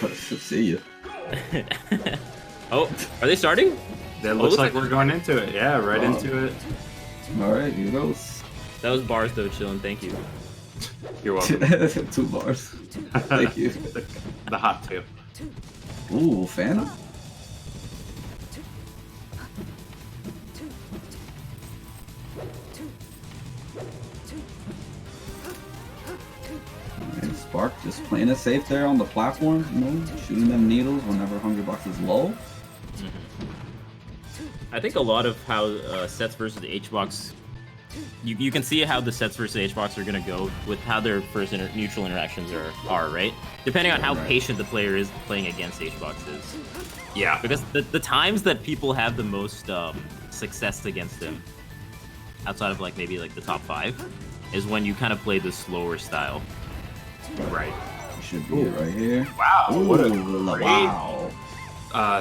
See you. Oh, are they starting? That looks like we're going into it. Yeah, right into it. All right, here goes. That was bars though, chillin'. Thank you. You're welcome. 2 bars. Thank you. The hot two. Ooh, Phantom. And Spark just playing it safe there on the platform, you know, shooting them needles whenever Hungrybox is low. I think a lot of how sets versus HBox, you can see how the sets versus HBox are gonna go with how their first neutral interactions are, right? Depending on how patient the player is playing against HBoxes. Yeah. Because the times that people have the most success against them, outside of like maybe like the top 5, is when you kind of play the slower style. Right. You should be right here. Wow. Ooh, What a great wow.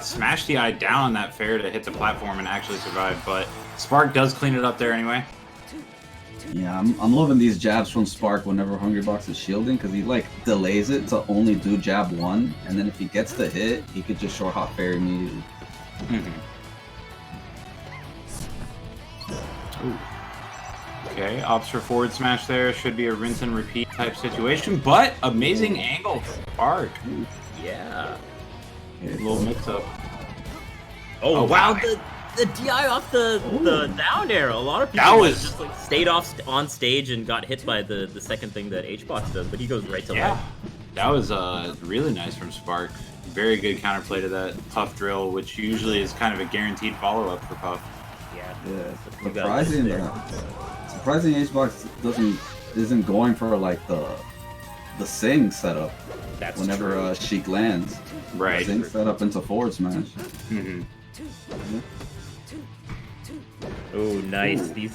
smash the eye down on that fair to hit the platform and actually survive, but Spark does clean it up there anyway. Yeah, I'm loving these jabs from Spark whenever Hungrybox is shielding, because he like delays it to only do jab 1, and then if he gets the hit, he could just short hop fair immediately. Okay, opts for forward smash there. Should be a rinse and repeat type situation, but amazing angle from Spark. Yeah. A little mix up. Oh wow, the DI off the down air. A lot of people That was just like stayed off on stage and got hit by the second thing that HBox does, but he goes right to left. That was really nice from Spark. Very good counterplay to that Puff drill, which usually is kind of a guaranteed follow-up for Puff. Yeah. Surprising HBox isn't going for like the Sing setup. That's whenever true. Sheik lands. Right. Sing setup into forward smash. Oh, nice. Ooh.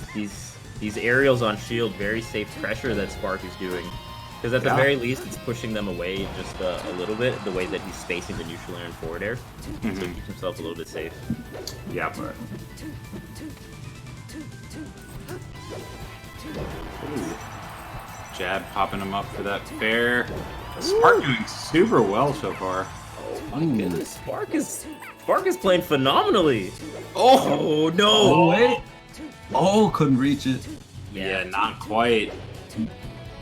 These aerials on shield, very safe pressure that Spark is doing. Because at the very least, it's pushing them away just a little bit, the way that he's spacing the neutral air and forward air. So he keeps himself a little bit safe. Yeah. Ooh. Jab popping him up for that fair. Spark doing super well so far. Oh my goodness, Spark is playing phenomenally. Oh no! Oh wait! Oh, couldn't reach it. Yeah, not quite.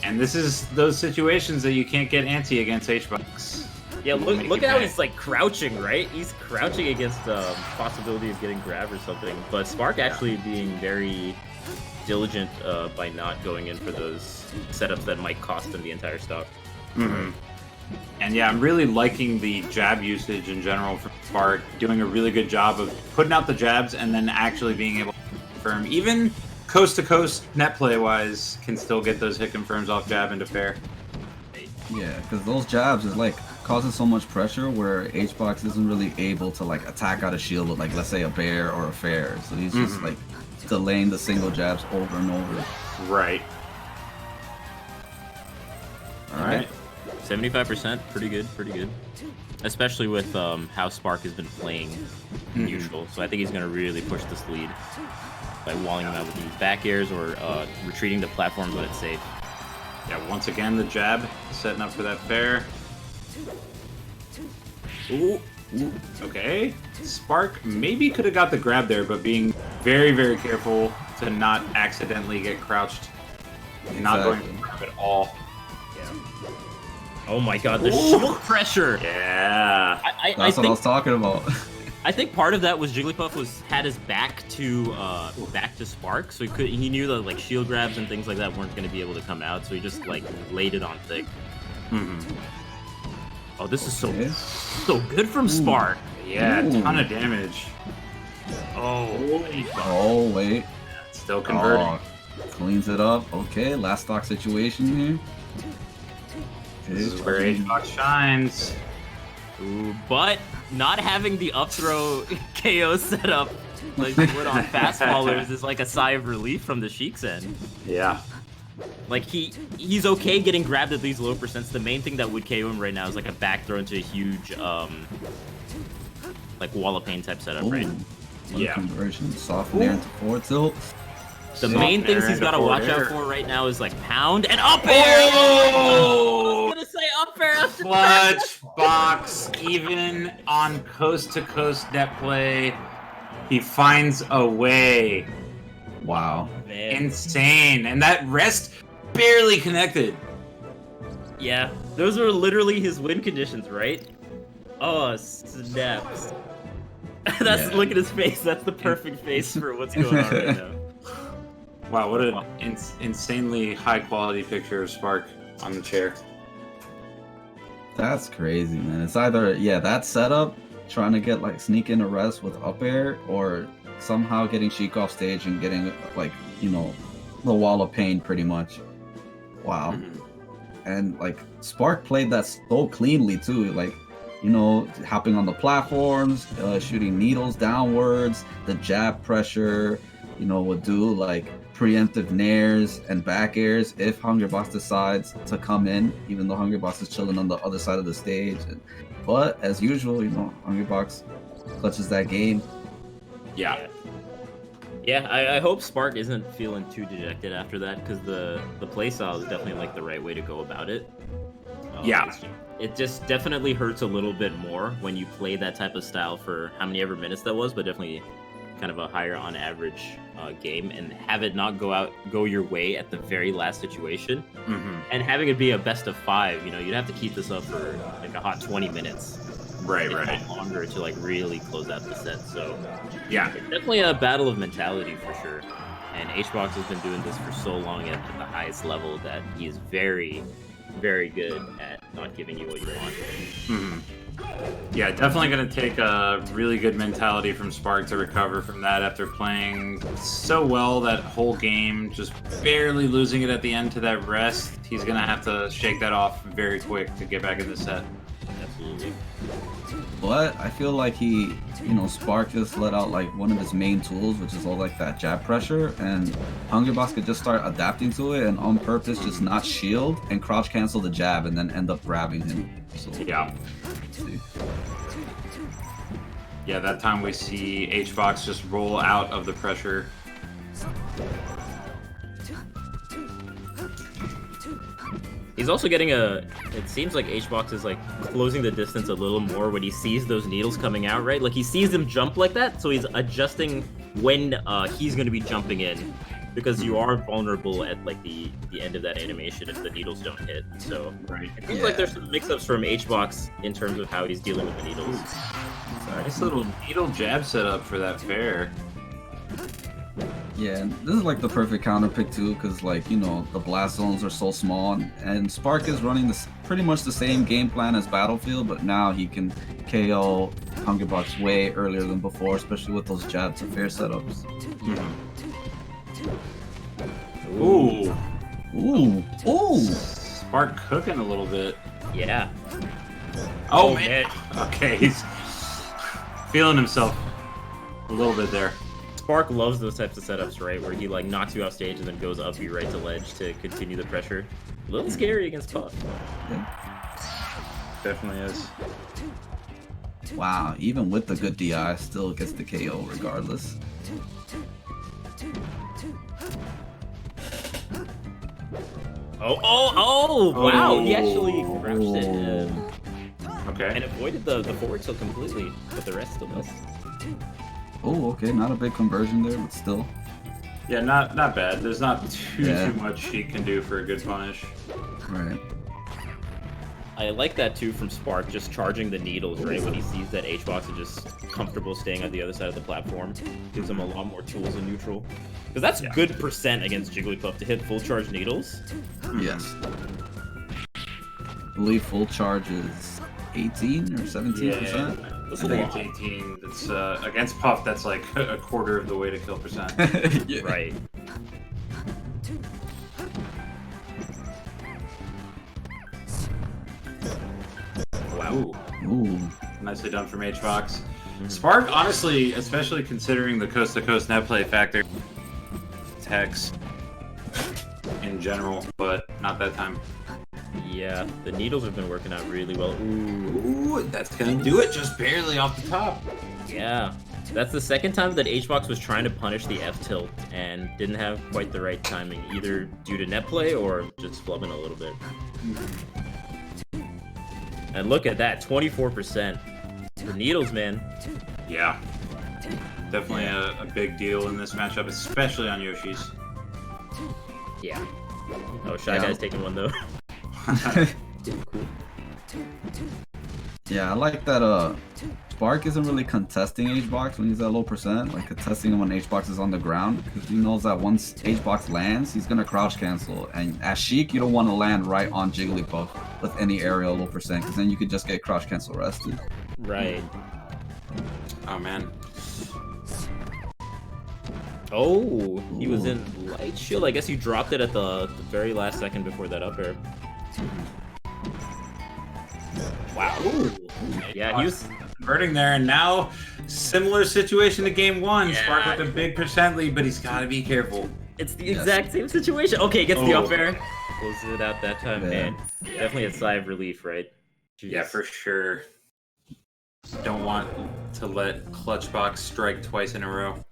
And this is those situations that you can't get anti against HBox. Yeah, look at how he's like crouching, right? He's crouching against the possibility of getting grabbed or something. But Spark actually being very diligent by not going in for those setups that might cost him the entire stock. And yeah, I'm really liking the jab usage in general from Spark, doing a really good job of putting out the jabs and then actually being able to confirm. Even coast to coast net play wise, can still get those hit confirms off jab into fair. Yeah, because those jabs is like causing so much pressure where HBox isn't really able to like attack out a shield with like, let's say, a bear or a fair. So he's just like delaying the single jabs over and over. Right. Alright. 75%, pretty good. Especially with how Spark has been playing neutral. So I think he's going to really push this lead by walling him out with these back airs or retreating the platform when it's safe. Yeah, once again, the jab setting up for that fair. Ooh. Okay. Spark maybe could have got the grab there, but being very, very careful to not accidentally get crouched. Not going to grab at all. Oh my god, the shield pressure! Yeah. That's what I was talking about. I think part of that was Jigglypuff had his back to Spark, so he knew that like shield grabs and things like that weren't going to be able to come out, so he just like laid it on thick. Oh, this is so good from Spark. Yeah, a ton of damage. Oh wait. Still converting. Oh, cleans it up. Okay, last stock situation here. This is where HBox shines. Ooh, but not having the up throw KO setup like you would on fast fallers is like a sigh of relief from the Sheik's end. Yeah. Like he's okay getting grabbed at these low percents. The main thing that would KO him right now is like a back throw into a huge like wall of pain type setup, right? Yeah. Conversion, soft air into forward tilt. The main things he's got to watch out for right now is like pound and up air. Oh! I was gonna say up up air after Clutch box, even on coast-to-coast net play, he finds a way. Wow. Man. Insane. And that rest barely connected. Yeah, those were literally his win conditions, right? Oh, snaps. Look at his face. That's the perfect face for what's going on right now. Wow, what an insanely high-quality picture of Spark on the chair. That's crazy, man. It's either, that setup, trying to get, like, sneak in a rest with up air, or somehow getting Sheik off stage and getting, like, the wall of pain, pretty much. Wow. And, like, Spark played that so cleanly, too. Like, hopping on the platforms, shooting needles downwards, the jab pressure, would do, like, preemptive nairs and back airs if Hungrybox decides to come in, even though Hungrybox is chilling on the other side of the stage. But as usual, Hungrybox clutches that game. Yeah. Yeah, I hope Spark isn't feeling too dejected after that, because the playstyle is definitely like the right way to go about it. Yeah. It just definitely hurts a little bit more when you play that type of style for how many ever minutes that was, but definitely kind of a higher on average game, and have it not go your way at the very last situation, and having it be a best of 5. You'd have to keep this up for like a hot 20 minutes, right, longer to like really close out the set. So yeah, definitely a battle of mentality for sure. And HBox has been doing this for so long at the highest level that he is very, very good at not giving you what you want. Yeah, definitely going to take a really good mentality from Spark to recover from that after playing so well that whole game, just barely losing it at the end to that rest. He's going to have to shake that off very quick to get back in the set. Absolutely. But I feel like he, Spark just let out like one of his main tools, which is all like that jab pressure, and Hungrybox could just start adapting to it and on purpose just not shield and crouch cancel the jab and then end up grabbing him. So, yeah. Yeah, that time we see HBox just roll out of the pressure. He's also getting it seems like HBox is like closing the distance a little more when he sees those needles coming out, right? Like he sees them jump like that, so he's adjusting when he's going to be jumping in, because you are vulnerable at like the end of that animation if the needles don't hit. So it seems like there's some mix-ups from HBox in terms of how he's dealing with the needles. Nice little needle jab setup for that fair. Yeah, this is like the perfect counter pick too, because like the blast zones are so small, and Spark is running pretty much the same game plan as Battlefield, but now he can KO Hungrybox way earlier than before, especially with those jab to fair setups. Ooh. Spark cooking a little bit. Yeah. Oh man. Okay, he's feeling himself a little bit there. Spark loves those types of setups, right? Where he like knocks you off stage and then goes up you right to ledge to continue the pressure. A little scary against Puff. Definitely is. Wow, even with the good DI, still gets the KO regardless. Wow, he actually crouched it. Okay. And avoided the forward tilt completely, but the rest still missed. Oh, okay, not a big conversion there, but still. Yeah, not bad. There's not too much Sheik can do for a good punish. Right. I like that too from Spark, just charging the needles, right? When he sees that HBox is just comfortable staying on the other side of the platform. Gives him a lot more tools in neutral. Because that's good percent against Jigglypuff to hit full charge needles. Yes. I believe full charge is 18 or 17%. Yeah. I think it's 18. It's against Puff. That's like a quarter of the way to kill percent. Right. Wow. Ooh. Nicely done from HBox. Spark, honestly, especially considering the coast-to-coast net play factor, Tex in general, but not that time. Yeah, the needles have been working out really well. Ooh, that's gonna do it just barely off the top. Yeah, that's the second time that HBox was trying to punish the F tilt and didn't have quite the right timing, either due to net play or just flubbing a little bit. And look at that, 24% for Needles, man. Yeah. Definitely a big deal in this matchup, especially on Yoshi's. Yeah. Oh, Shy Guy's taking one, though. Cool. Yeah, I like that Spark isn't really contesting HBox when he's at low percent, like contesting him when HBox is on the ground, because he knows that once HBox lands, he's gonna crouch cancel. And as Sheik, you don't want to land right on Jigglypuff with any aerial low percent, because then you could just get crouch cancel rested. Right. Oh man. Oh, he was in light shield. I guess he dropped it at the very last second before that up air. Wow. Ooh. Yeah, he was converting there, and now similar situation to game one. Yeah. Spark with a big percent lead, but he's got to be careful. It's the exact same situation. Okay, gets the up air. Closes it out that time, man. Definitely a sigh of relief, right? Jeez. Yeah, for sure. Don't want to let Clutchbox strike twice in a row.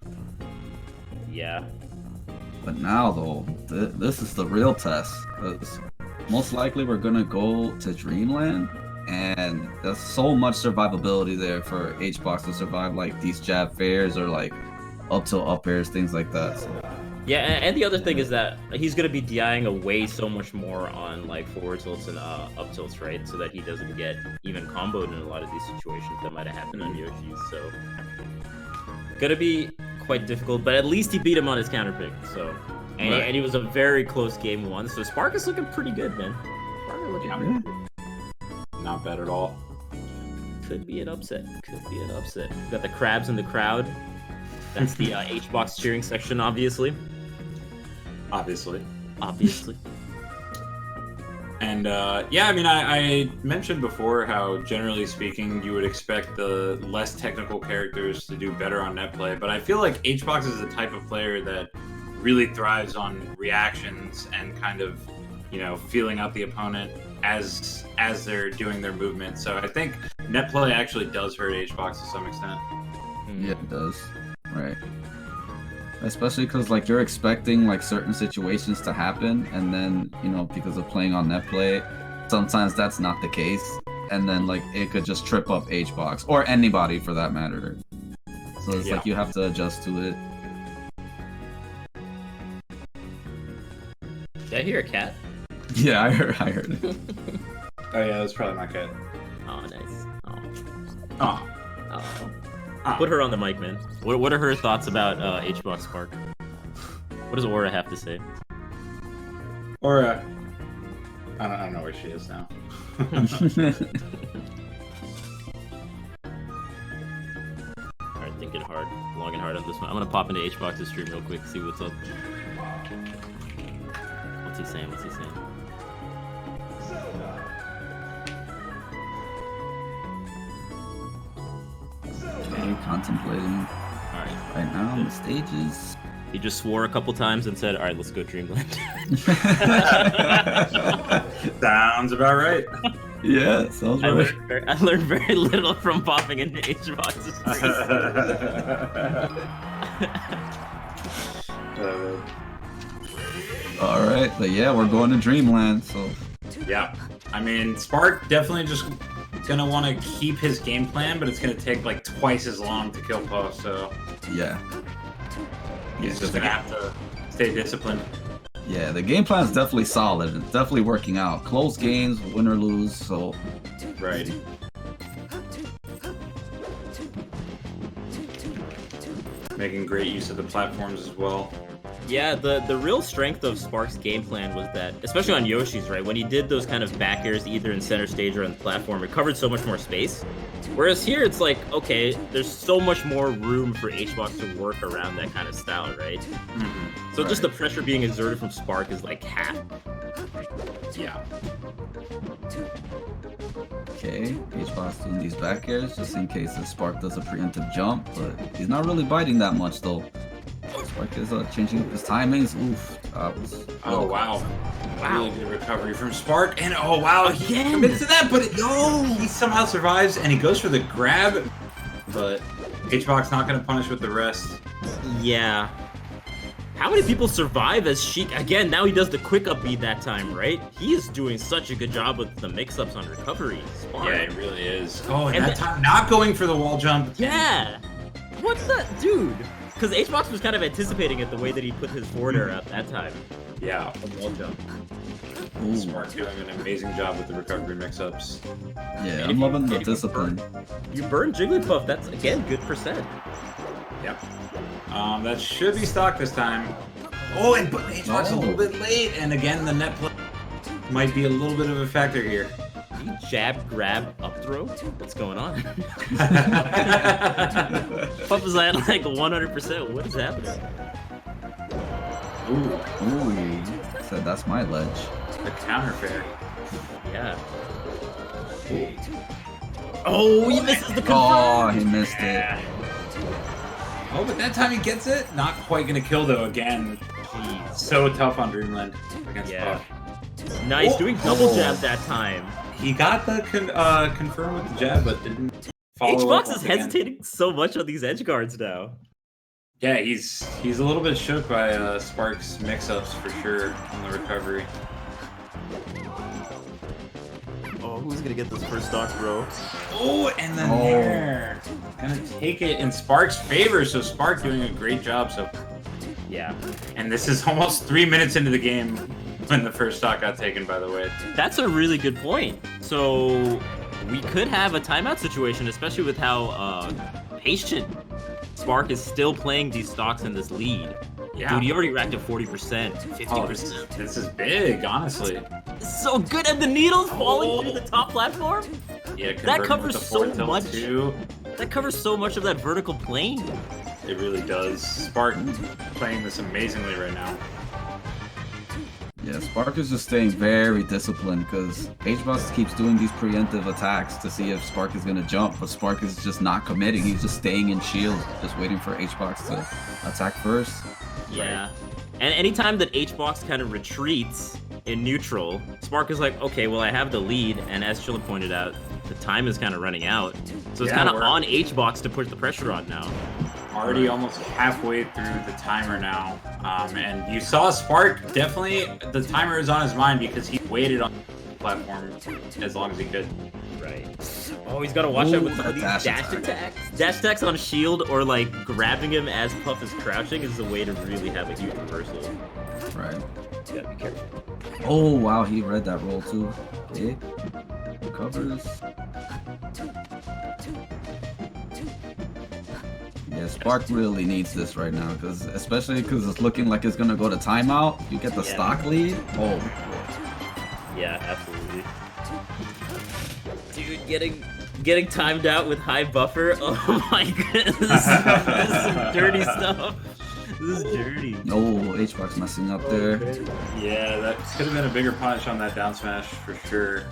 Yeah. But now, though, this is the real test. Most likely we're going to go to Dreamland, and there's so much survivability there for HBox to survive, like these jab fairs or like up tilt up airs, things like that. So. Yeah, and the other thing is that he's going to be DIing away so much more on like forward tilts and up tilts, right? So that he doesn't get even comboed in a lot of these situations that might have happened on Yoshi's. So, gonna be quite difficult, but at least he beat him on his counter pick. So, and he was a very close game one. So Spark is looking pretty good, man. Spark is looking pretty good. Not bad at all. Could be an upset. Could be an upset. Got the crabs in the crowd. That's the HBox cheering section, obviously. Obviously. And yeah, I mean, I mentioned before how, generally speaking, you would expect the less technical characters to do better on net play, but I feel like HBox is the type of player that really thrives on reactions and kind of, you know, feeling out the opponent as they're doing their movement. So I think net play actually does hurt HBox to some extent. Yeah, it does. Right. Especially because like you're expecting like certain situations to happen, and then, you know, because of playing on net play, sometimes that's not the case, and then like it could just trip up HBox or anybody for that matter. So it's like you have to adjust to it. Did I hear a cat? Yeah, I heard it. Oh yeah, that's probably my cat. Oh, nice. Oh. Put her on the mic, man. What are her thoughts about HBox Spark? What does Aura have to say? Aura, I don't know where she is now. Alright, thinking hard, long and hard on this one. I'm gonna pop into HBox's stream real quick, see what's up. What's he saying? Contemplating right now on the stages. He just swore a couple times and said, "Alright, let's go Dreamland." Sounds about right. Yeah, sounds right. I learned very little from popping into HBox's Alright, but yeah, we're going to Dreamland, so... Yeah, I mean, Spark definitely just gonna want to keep his game plan, but it's gonna take like twice as long to kill Puff, so... Yeah. He's just gonna have to stay disciplined. Yeah, the game plan is definitely solid. It's definitely working out. Close games, win or lose, so... Right. Making great use of the platforms as well. Yeah, the real strength of Spark's game plan was that, especially on Yoshi's, right, when he did those kind of back airs either in center stage or on the platform, it covered so much more space. Whereas here, it's like, okay, there's so much more room for HBox to work around that kind of style, right? Mm-hmm. So just the pressure being exerted from Spark is like half. Yeah. Okay, HBox doing these back airs just in case the Spark does a preemptive jump, but he's not really biting that much though. Spark is changing up his timings. Oof. Oh wow. Really good recovery from Spark, and oh wow, he commits to that, but he somehow survives, and he goes for the grab, but HBox not going to punish with the rest. Yeah. How many people survive as Sheik? Again, now he does the quick up beat that time, right? He is doing such a good job with the mix-ups on recovery. Smart. Yeah, it really is. Oh, and that time not going for the wall jump. Yeah. What the dude? Because HBox was kind of anticipating it the way that he put his forward air at that time. Yeah. The wall jump. Spark doing an amazing job with the recovery mix-ups. Yeah, I'm loving the discipline. You burn Jigglypuff. That's again good percent. Yep. That should be stock this time. Oh, and but HBox a little bit late, and again the net play might be a little bit of a factor here. You jab, grab, up throw? What's going on? Puff is at like 100%. What is happening? Ooh. Said that's my ledge. The counter fair. Yeah. Oh, he misses the confirm. Oh, he missed it. Oh, but that time he gets it. Not quite gonna kill though. Again, so tough on Dreamland against Puff. Nice, doing double jab that time. He got the confirm with the jab, but didn't follow up HBox is hesitating so much on these edge guards now. Yeah, he's a little bit shook by Spark's mix-ups for sure on the recovery. Oh, who's gonna get this first stock, bro? Oh, and then there. Gonna take it in Spark's favor, so Spark doing a great job. So yeah. And this is almost 3 minutes into the game when the first stock got taken, by the way. That's a really good point. So we could have a timeout situation, especially with how patient Spark is still playing these stocks in this lead. Yeah. Dude, he already racked up 40%, 50%. This is big, honestly. So good, and the needles falling through the top platform? Yeah, that covers so much. Too. That covers so much of that vertical plane. It really does. Spark playing this amazingly right now. Yeah, Spark is just staying very disciplined because HBox keeps doing these preemptive attacks to see if Spark is going to jump, but Spark is just not committing. He's just staying in shield, just waiting for HBox to attack first. Yeah. Right. And anytime that HBox kind of retreats in neutral, Spark is like, okay, well, I have the lead, and as Chillin pointed out, the time is kind of running out. So it's kind of on HBox to put the pressure on now. Already almost halfway through the timer now. And you saw Spark, definitely the timer is on his mind because he waited on the platform as long as he could. Right. Oh, he's got to watch out with some of these dash attacks. Dash attacks on shield or like grabbing him as Puff is crouching is the way to really have a huge reversal. Right. You gotta be careful. Oh, wow, he read that roll too. Okay. Recovers. Yeah, Spark really needs this right now, especially because it's looking like it's gonna go to timeout. You get the stock lead. Oh. Yeah, absolutely. Dude, getting timed out with high buffer. Oh my goodness, this is some dirty stuff. This is dirty. Oh, HBox messing up there. Yeah, that could have been a bigger punish on that down smash for sure.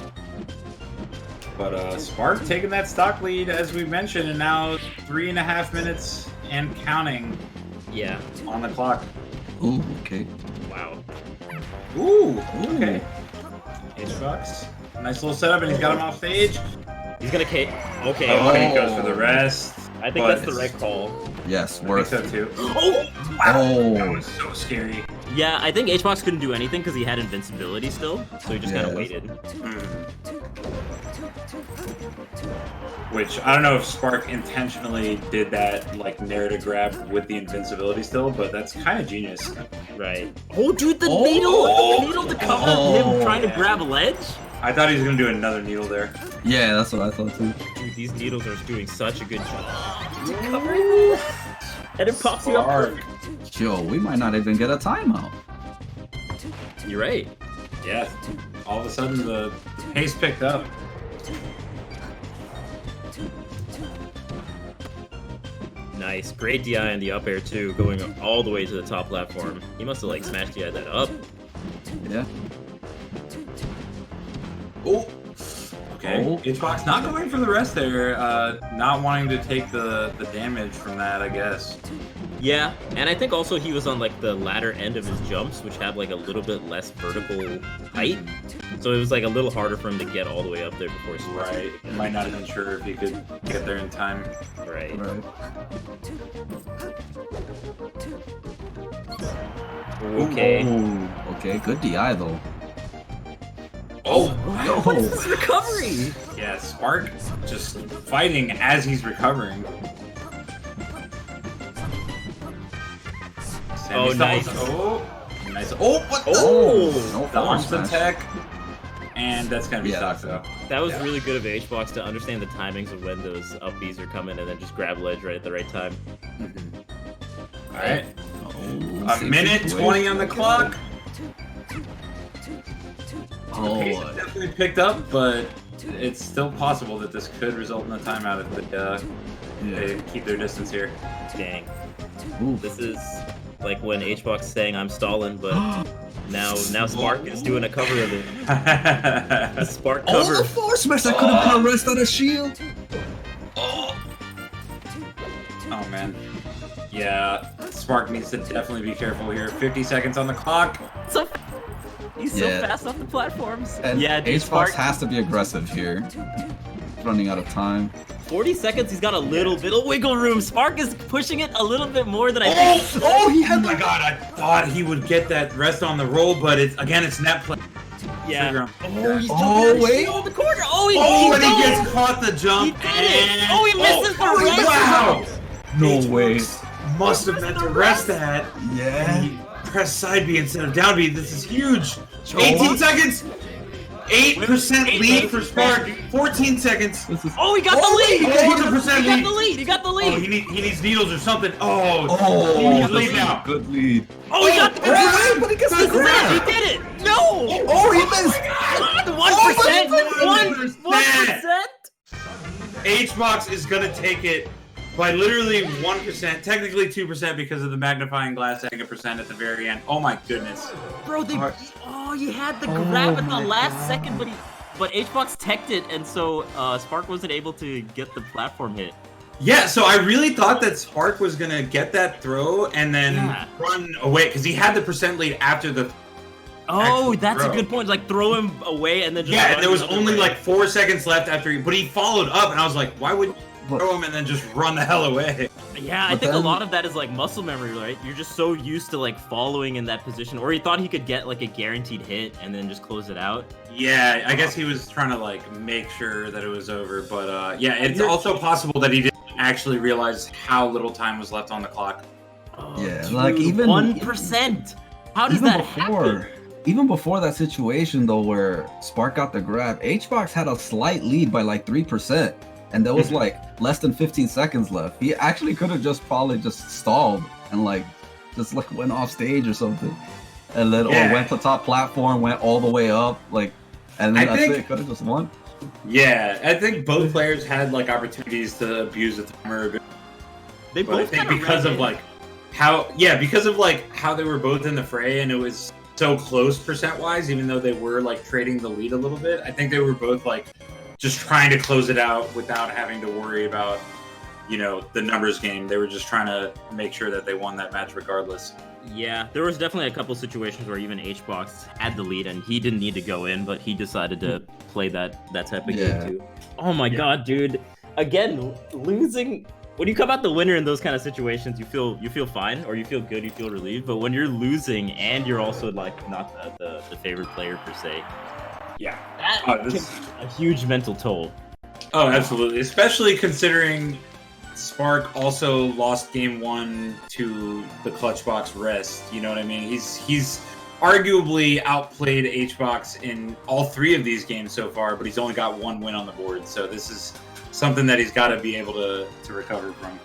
But Spark taking that stock lead, as we mentioned, and now 3.5 minutes and counting. Yeah. On the clock. Ooh, okay. Wow. Ooh, okay. HBox. Nice little setup, and he's got him off stage. He's gonna okay. He goes for the rest. I think that's the right call. Yes, worth it. So too. Oh! Wow. Oh! That was so scary. Yeah, I think HBox couldn't do anything because he had invincibility still, so he just kind of waited. Which, I don't know if Spark intentionally did that, like, nair to grab with the invincibility still, but that's kind of genius. Right. Oh, dude, the needle to cover him trying to grab a ledge? I thought he was going to do another needle there. Yeah, that's what I thought too. Dude, these needles are doing such a good job. Covering and it pops you up. Yo, we might not even get a timeout. You're right. Yeah. All of a sudden, the pace picked up. Nice. Great DI in the up air, too, going all the way to the top platform. He must have, like, smashed DI that up. Yeah. Oh. Okay. HBox not going for the rest there. Not wanting to take the damage from that, I guess. Yeah, and I think also he was on, like, the latter end of his jumps, which had, like, a little bit less vertical height. So it was, like, a little harder for him to get all the way up there before he switched. Right. He might not have been sure if he could get there in time. Right. Okay. Ooh, okay, good DI though. Oh, What is this recovery? yeah, Spark just fighting as he's recovering. Oh, nice. Oh, nice. Oh, what the? Oh! No The forward arms smash. attack. And that's gonna be stock though. That was really good of HBox to understand the timings of when those up Bs are coming and then just grab ledge right at the right time. Alright. Oh, A minute 20 on the clock. Oh, Pace has definitely picked up, but it's still possible that this could result in a timeout if they keep their distance here. Dang. ooh. This is like when HBox saying I'm stalling, but now Spark is doing a cover of it. The Spark Oh, cover. the forward smash! I couldn't put a rest on a shield. Oh man. Yeah, Spark needs to definitely be careful here. 50 seconds on the clock. He's so Yeah. fast off the platforms. And Yeah, dude, HBox Spark. has to be aggressive here. Running out of time. 40 seconds, he's got a little bit of wiggle room. Spark is pushing it a little bit more than I think. Oh, he had. Oh my God, I thought he would get that rest on the roll, but it's net play. Yeah. Oh, he's Oh, wait. in the corner. Oh, he and he goes. gets caught the jump. He did it. And... Oh, he misses the rest. Wow. No way. Must have meant to rest that. Yeah. He pressed side B instead of down B. This is huge. 18 seconds. 8% lead for Spark. 14 seconds. Oh, he got the lead. He got the percent He got lead. the lead. He got the Oh, lead. he needs needles or something. Oh, Oh, he needs that's lead now. a good lead. Oh, he got the grab. But he gets This the is it. He grab. did it. No. Oh, he missed. 1%. 1%. 1%. HBox is gonna take it by literally 1%, technically 2% because of the magnifying glass adding a percent at the very end. Oh my goodness. Bro, you had the Oh grab at the my last God. second, but HBox teched it, and so Spark wasn't able to get the platform hit. Yeah, so I really thought that Spark was gonna get that throw and then Yeah. run away because he had the percent lead after the. Oh, Actually, that's throw. a good point. Like throw him away and then just Yeah, run and there was the other only way. like 4 seconds left after but he followed up, and I was like, why would you throw him and then just run the hell away? Yeah, I But think a then- lot of that is like muscle memory, right? You're just so used to like following in that position, or he thought he could get like a guaranteed hit and then just close it out. Yeah, I guess he was trying to like make sure that it was over, but yeah, it's also possible that he didn't actually realize how little time was left on the clock. Oh, Yeah, dude, like, even- 1%. How does Even that before, happen? even before that situation though, where Spark got the grab, HBox had a slight lead by like 3%, and there was like less than 15 seconds left. He actually could have just probably just stalled and like just like went off stage or something, and then Yeah. or went to top platform, went all the way up, like, and then I that's think- it. Could have just won. Yeah, I think both players had like opportunities to abuse the timer a bit. They But I both think kinda because ran of in. like how they were both in the fray and it was so close percent wise, even though they were like trading the lead a little bit, I think they were both like just trying to close it out without having to worry about, you know, the numbers game. They were just trying to make sure that they won that match regardless. Yeah, there was definitely a couple situations where even HBox had the lead and he didn't need to go in, but he decided to play that type of Yeah. game too. Oh my god, dude! Again, losing. When you come out the winner in those kind of situations, you feel fine, or you feel good, you feel relieved. But when you're losing and you're also like not the favorite player per se, Yeah. that Oh, can this- be a huge mental toll. Oh, absolutely. Especially considering Spark also lost game 1 to the clutch box rest. You know what I mean? He's arguably outplayed HBox in all 3 of these games so far, but he's only got 1 win on the board. So this is something that he's got to be able to recover from.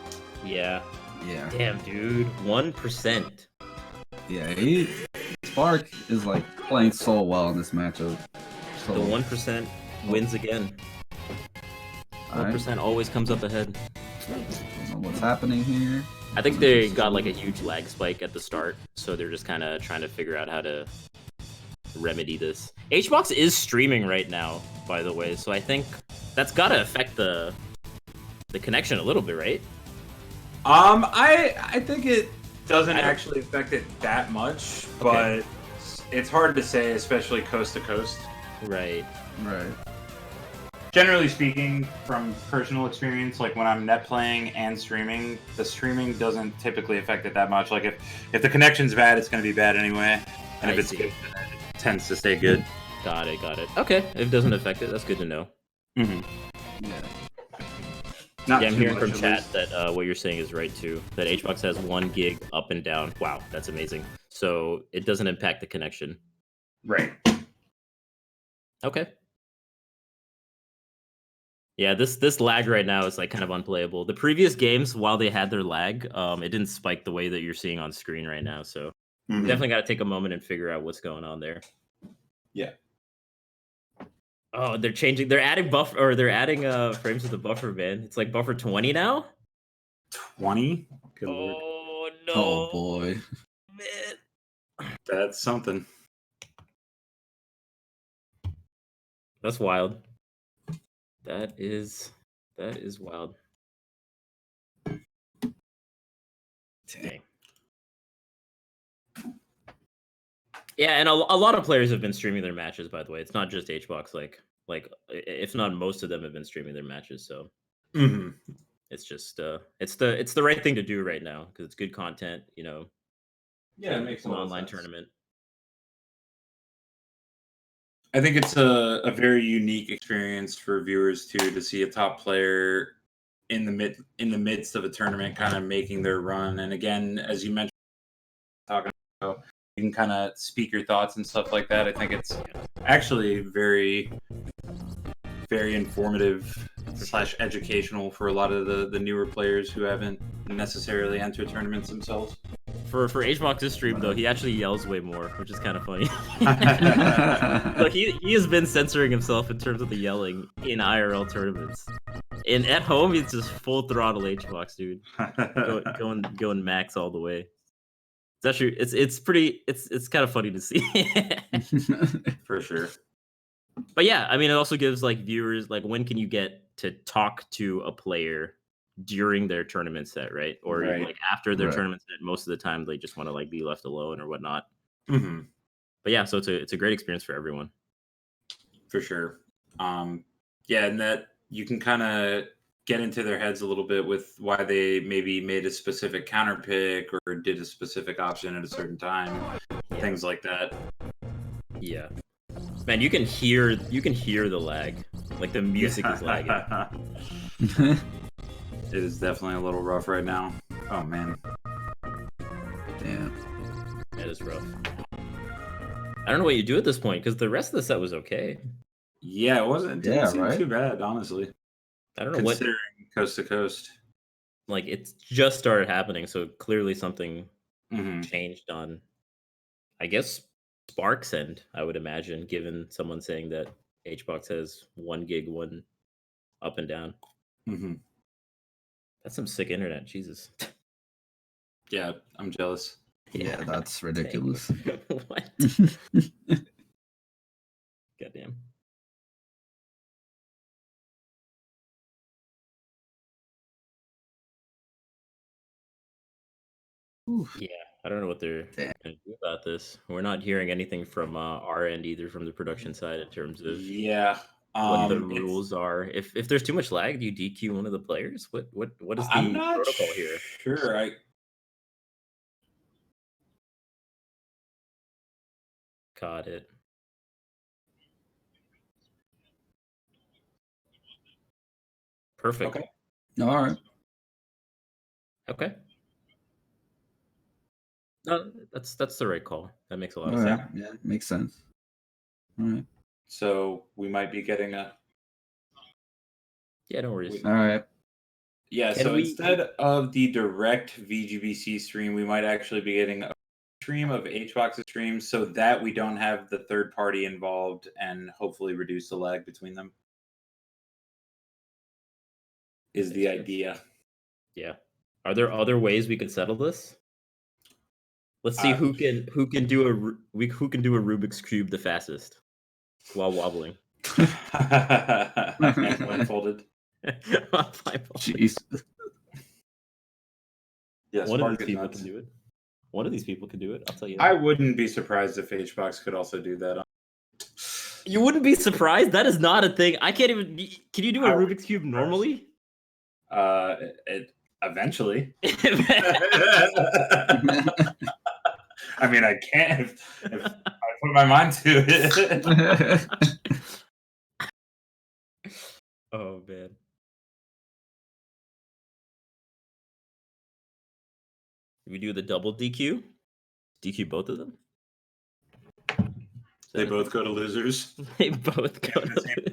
Yeah. Yeah, Damn, dude. 1%. yeah. Spark is like playing so well in this matchup. So, The 1% wins again. all right, 1% always comes up ahead. don't know what's happening here. I think they got like a huge lag spike at the start, so they're just kind of trying to figure out how to remedy this. HBox is streaming right now, by the way, so I think that's got to affect the connection a little bit, right? I think it doesn't I don't- actually affect it that much, Okay. but it's hard to say, especially coast to coast. Right. Right. generally speaking, from personal experience, like when I'm net playing and streaming, the streaming doesn't typically affect it that much. Like if the connection's bad, it's going to be bad anyway, and if it's good, then it tends to stay good. Got it. Okay, if it doesn't affect it, that's good to know. Mm-hmm. Yeah. Yeah, I'm hearing from chat that what you're saying is right too. That HBox has 1 gig up and down. Wow, that's amazing. So it doesn't impact the connection. Right. Okay. Yeah, this lag right now is like kind of unplayable. The previous games, while they had their lag, it didn't spike the way that you're seeing on screen right now. So definitely got to take a moment and figure out what's going on there. Yeah. Oh, they're adding buffer, or they're adding frames to the buffer, man. It's like buffer 20 now. 20? Good lord. Oh no! Oh boy. Man. That's something. That's wild. That is wild. Dang. Yeah, and a lot of players have been streaming their matches, by the way. It's not just HBox, like if not most of them have been streaming their matches, so it's just it's the right thing to do right now because it's good content, you know. Yeah, it makes an online tournament. I think it's a very unique experience for viewers too to see a top player in the midst of a tournament kind of making their run. And again, as you mentioned, talking about, you can kind of speak your thoughts and stuff like that. I think it's actually very, very informative / educational for a lot of the newer players who haven't necessarily entered tournaments themselves. For HBox's stream though, he actually yells way more, which is kind of funny. So he has been censoring himself in terms of the yelling in IRL tournaments. And at home, it's just full throttle HBox, dude. Going max all the way. It's actually it's kind of funny to see. For sure. But yeah, I mean, it also gives like viewers like when can you get to talk to a player during their tournament set, right? Or even, like after their tournament set, most of the time they just want to like be left alone or whatnot. But yeah, so it's a great experience for everyone. For sure. Yeah, and that you can kind of get into their heads a little bit with why they maybe made a specific counter pick or did a specific option at a certain time, things like that. Yeah. Man, you can hear the lag. Like the music is lagging. It is definitely a little rough right now. Oh man. Damn. That is rough. I don't know what you do at this point because the rest of the set was okay. Yeah, it didn't seem too bad, honestly. I don't know considering coast to coast. Like it's just started happening, so clearly something changed on, I guess, Spark's end, I would imagine, given someone saying that HBox has 1 gig, 1 up and down. That's some sick internet, Jesus. Yeah, I'm jealous. Yeah, that's ridiculous. What? Goddamn. Oof. Yeah, I don't know what they're going to do about this. We're not hearing anything from our end either, from the production side, in terms of what the rules are. If there's too much lag, do you DQ one of the players? What is the protocol here? Sure, Got it. Perfect. Okay. All right. Okay. No, that's the right call. That makes a lot of All sense. right. Yeah, makes sense. All right. So we might be getting a. Yeah, no worries. All right. Yeah, so instead of the direct VGBC stream, we might actually be getting a stream of HBox's streams so that we don't have the third party involved and hopefully reduce the lag between them. Is the idea. Yeah. Are there other ways we could settle this? Let's see who can do a Rubik's Cube the fastest while wobbling. And blindfolded. Jeez. Yes, one of these people can do it. One of these people can do it. I'll tell you that. I wouldn't be surprised if HBox could also do that. You wouldn't be surprised. That is not a thing. I can't even. Can you do a Rubik's Cube normally? Eventually. I mean, I can if I put my mind to it. Oh man. We do the double DQ. DQ both of them. They both go to losers. They both go to losers.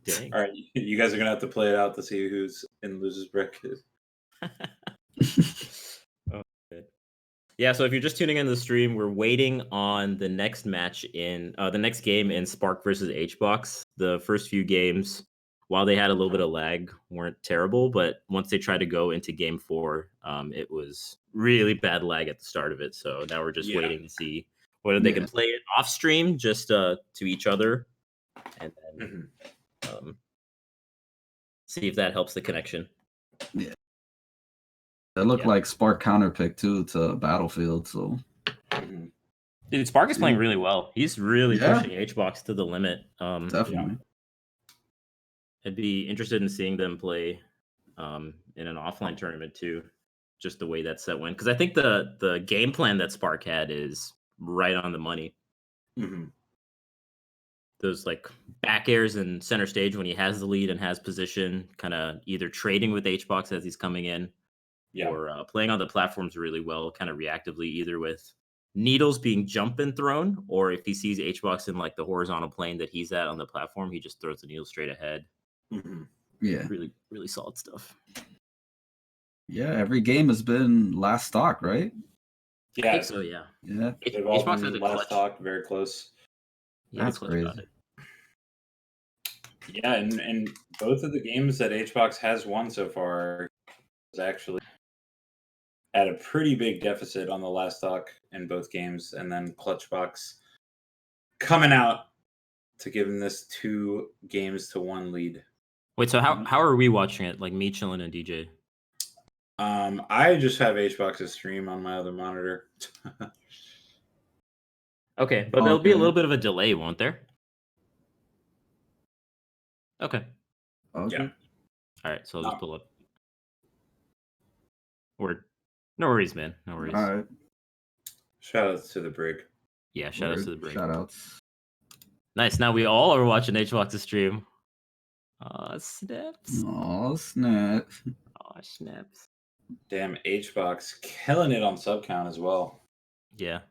Dang. All right, you guys are gonna have to play it out to see who's in losers bracket. Oh, good. Yeah, so if you're just tuning into the stream, we're waiting on the next match in the next game in Spark versus HBox. The first few games, while they had a little bit of lag, weren't terrible, but once they tried to go into game 4, it was really bad lag at the start of it. So now we're just waiting to see whether they can play it off stream just to each other, and then see if that helps the connection. Yeah. That looked like Spark counterpick too to Battlefield. So, dude, Spark is playing really well. He's really pushing HBox to the limit. Definitely. I'd be interested in seeing them play in an offline tournament too. Just the way that set went, because I think the game plan that Spark had is right on the money. Those like back airs and center stage when he has the lead and has position, kind of either trading with HBox as he's coming in. Or playing on the platforms really well, kind of reactively, either with needles being jump and thrown, or if he sees HBox in like the horizontal plane that he's at on the platform, he just throws the needle straight ahead. Yeah. Really, really solid stuff. Yeah, every game has been last stock, right? Yeah. I think so, yeah. Yeah. HBox has a last clutch. Stock, very close. Yeah, that's crazy. Yeah, and both of the games that HBox has won so far is actually at a pretty big deficit on the last stock in both games, and then Clutchbox coming out to give him this 2-1 lead. Wait, so how are we watching it? Like me, Chillin, and DJ? I just have HBox's stream on my other monitor. Okay, but there'll be a little bit of a delay, won't there? Okay. Yeah. All right, so I'll just pull up. Word. No worries, man. No worries. All right. Shoutouts to the Brig. Yeah, shoutouts to the Brig. Shoutouts. Nice. Now we all are watching HBox's stream. Aw, snaps. Aw, snaps. Aw, snaps. Damn, HBox killing it on sub count as well. Yeah.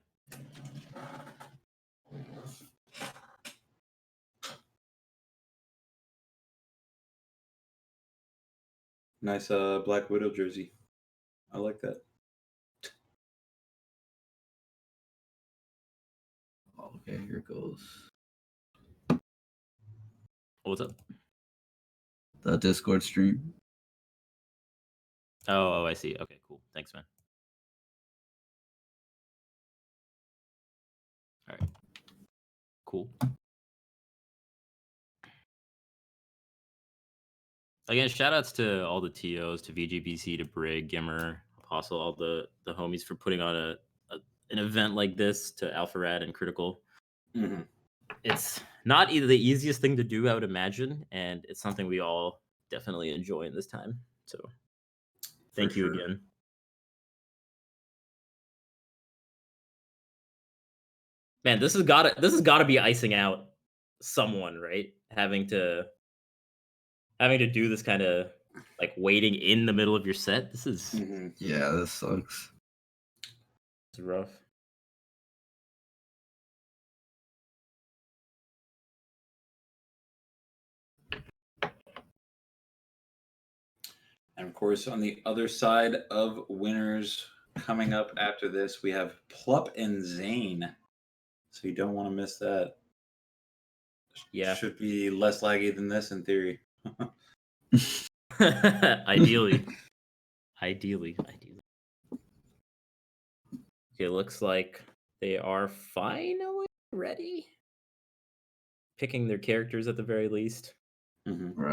Nice Black Widow jersey. I like that. Okay, here goes. What's up? The Discord stream. Oh, I see. Okay, cool. Thanks, man. All right. Cool. Again, shout outs to all the TOs, to VGBC, to Brig, Gimmer, Apostle, all the homies for putting on an event like this, to Alpharad and Critical. It's not either the easiest thing to do, I would imagine, and it's something we all definitely enjoy in this time. So thank you again. Man, this has gotta be icing out someone, right? Having to do this kind of like waiting in the middle of your set. This is yeah, this sucks. It's rough. And of course, on the other side of winners coming up after this, we have Plup and Zane. So you don't want to miss that. Yeah. Should be less laggy than this in theory. Ideally. Ideally. Okay, looks like they are finally ready. Picking their characters at the very least. Right.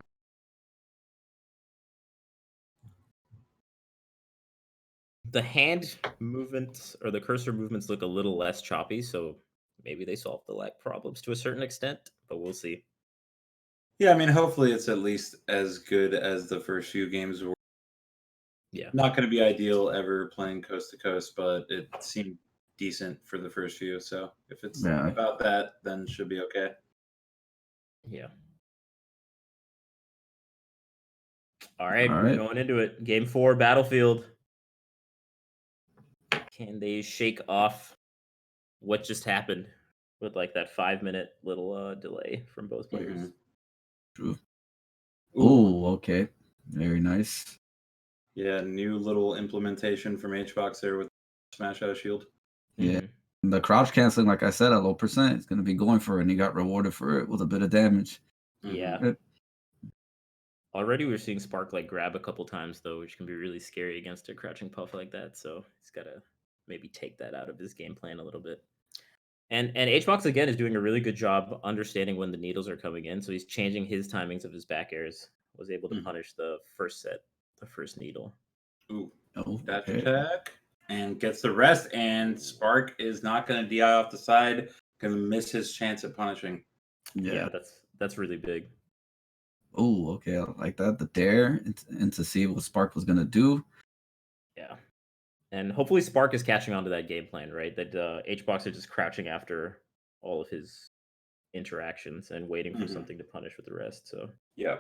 The hand movements or the cursor movements look a little less choppy, so maybe they solve the lag problems to a certain extent, but we'll see. Yeah, I mean, hopefully it's at least as good as the first few games were. Yeah. Not going to be ideal ever playing coast to coast, but it seemed decent for the first few. So if it's about that, then should be okay. Yeah. All right, we're going into it. Game 4, Battlefield. Can they shake off what just happened with like that 5-minute little delay from both players? True. Oh, okay. Very nice. Yeah, new little implementation from HBox there with Smash Out of Shield. Yeah. The crouch canceling, like I said, at low percent, it's going to be going for it, and he got rewarded for it with a bit of damage. Yeah. Already we're seeing Spark like grab a couple times though, which can be really scary against a crouching puff like that. So he's got to maybe take that out of his game plan a little bit. And HBox again is doing a really good job understanding when the needles are coming in. So he's changing his timings of his back airs. Was able to punish the first set, the first needle. Ooh, dash attack, and gets the rest. And Spark is not going to DI off the side. Going to miss his chance at punishing. Yeah, that's really big. Oh, okay, I like that. The dare and to see what Spark was gonna do. Yeah, and hopefully Spark is catching on to that game plan, right? That HBox are just crouching after all of his interactions and waiting for something to punish with the rest. So yeah,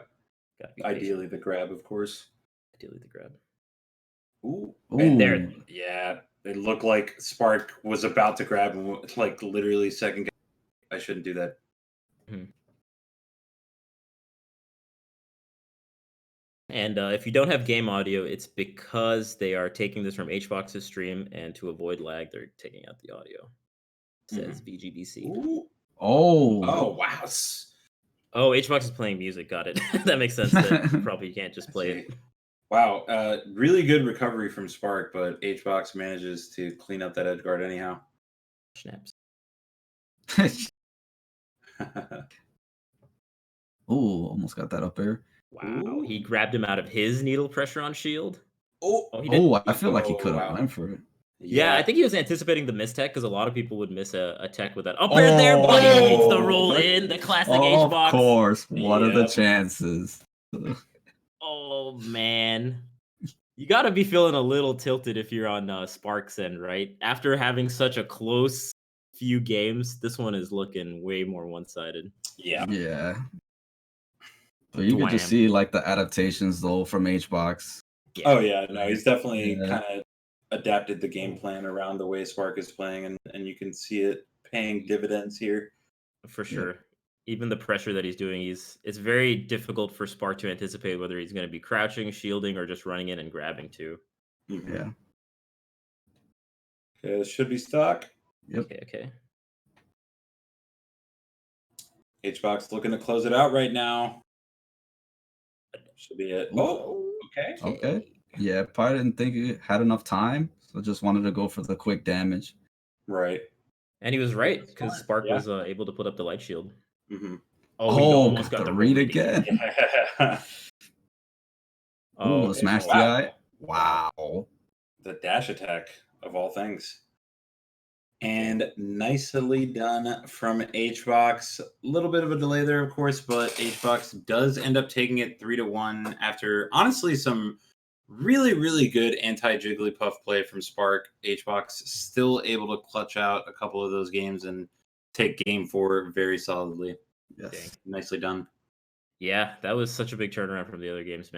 ideally the grab, of course. Ideally the grab. Ooh, and there, yeah, it looked like Spark was about to grab him, like literally second. I shouldn't do that. And if you don't have game audio, it's because they are taking this from HBox's stream, and to avoid lag, they're taking out the audio. It says VGBC. Ooh. Oh, wow. Oh, HBox is playing music. Got it. That makes sense. That probably can't just play it. Wow. Really good recovery from Spark, but HBox manages to clean up that edge guard anyhow. Snaps. Oh, almost got that up there. Wow, he grabbed him out of his needle pressure on shield. He did. I feel like he could have went for it. Yeah, I think he was anticipating the mistech because a lot of people would miss a tech with that. Up there, buddy! It's the roll in, the classic HBox. Of course. What are the chances? Oh, man. You got to be feeling a little tilted if you're on Spark's end, right? After having such a close few games, this one is looking way more one-sided. Yeah. But you could just see like the adaptations though from HBox. Yeah. Oh yeah, no, he's definitely kind of adapted the game plan around the way Spark is playing, and you can see it paying dividends here. For sure. Even the pressure that he's doing, it's very difficult for Spark to anticipate whether he's going to be crouching, shielding, or just running in and grabbing too. Yeah. Okay, this should be stock. Yep. Okay. HBox looking to close it out right now. Should be it. Okay. Yeah, probably didn't think he had enough time, so just wanted to go for the quick damage. Right. And he was right, because Spark was able to put up the light shield. Mm-hmm. Oh, he almost got the read again. Yeah. The smash DI. Wow. The dash attack of all things. And nicely done from HBox. A little bit of a delay there, of course, but HBox does end up taking it 3-1 after, honestly, some really, really good anti-Jigglypuff play from Spark. HBox still able to clutch out a couple of those games and take game 4 very solidly. Yes. Nicely done. Yeah, that was such a big turnaround from the other games, man.